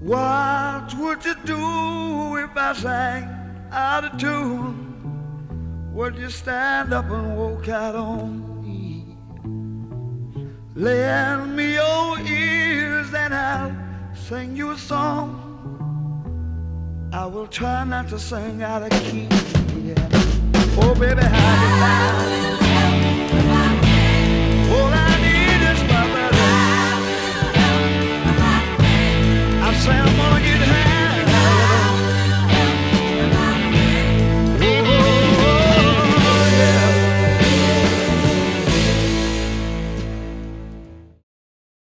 What would you do if I sang out of tune? Would you stand up and walk out on me? Lend me your ears and I'll sing you a song. I will try not to sing out of key. Yeah. Oh, baby,